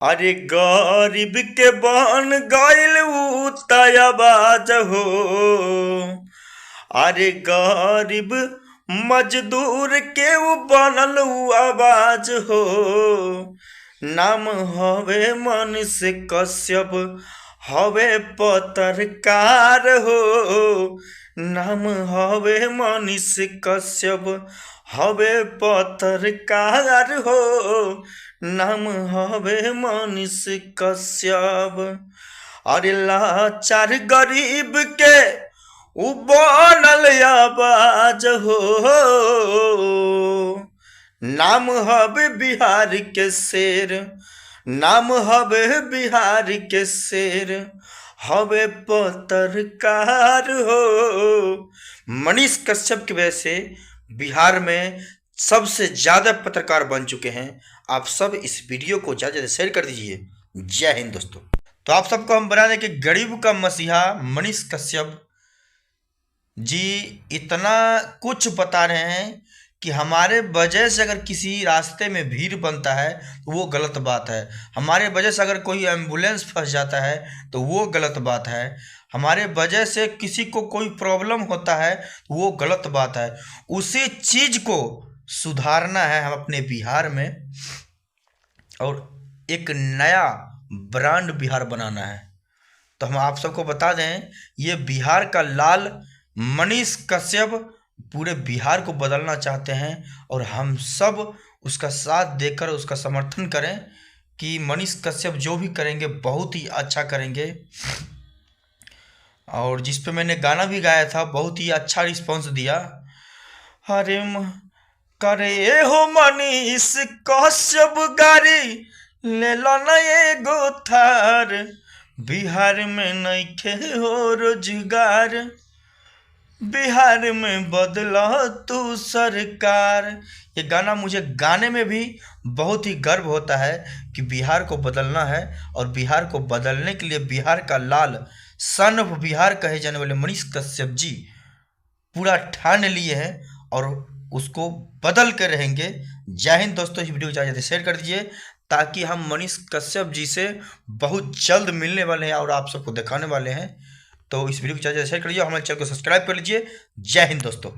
अरे गरीब के बन गइल उ तयबाज हो। अरे गरीब मजदूर के उ बनल उ आवाज हो। नाम हवे मनीष कश्यप, हवे पत्रकार हो। नाम हवे मनीष कश्यप, हवे पत्रकार हो। नाम हवे मनीष कश्यप। अरे लाचार गरीब के उ बनल आवाज हो। नाम हवे बिहार के शेर, नाम हवे बिहार के शेर, हवे पत्रकार हो। मनीष कश्यप की वजह से बिहार में सबसे ज्यादा पत्रकार बन चुके हैं। आप सब इस वीडियो को ज़्यादा से शेयर कर दीजिए। जय हिंद दोस्तों। तो आप सबको हम बता दें कि गरीब का मसीहा मनीष कश्यप जी इतना कुछ बता रहे हैं कि हमारे वजह से अगर किसी रास्ते में भीड़ बनता है तो वो गलत बात है। हमारे वजह से अगर कोई एम्बुलेंस फंस जाता है तो वो गलत बात है। हमारे वजह से किसी को कोई प्रॉब्लम होता है तो वो गलत बात है। उसी चीज़ को सुधारना है हम अपने बिहार में और एक नया ब्रांड बिहार बनाना है। तो हम आप सबको बता दें, ये बिहार का लाल मनीष कश्यप पूरे बिहार को बदलना चाहते हैं और हम सब उसका साथ देकर उसका समर्थन करें कि मनीष कश्यप जो भी करेंगे बहुत ही अच्छा करेंगे। और जिस पे मैंने गाना भी गाया था बहुत ही अच्छा रिस्पांस दिया। अरे करे हो मनीष कश्यप गाड़ी ले लो ना एगो थार, बिहार में नइखे हो रोजगार, बिहार में बदला तू सरकार। ये गाना मुझे गाने में भी बहुत ही गर्व होता है कि बिहार को बदलना है और बिहार को बदलने के लिए बिहार का लाल सन ऑफ बिहार कहे जाने वाले मनीष कश्यप जी पूरा ठान लिए हैं और उसको बदल कर रहेंगे। जय हिंद दोस्तों। इस वीडियो को ज़्यादा शेयर कर दीजिए ताकि हम मनीष कश्यप जी से बहुत जल्द मिलने वाले हैं और आप सबको दिखाने वाले हैं। तो इस वीडियो को ज़्यादा शेयर करिए, हमारे चैनल को सब्सक्राइब कर लीजिए। जय हिंद दोस्तों।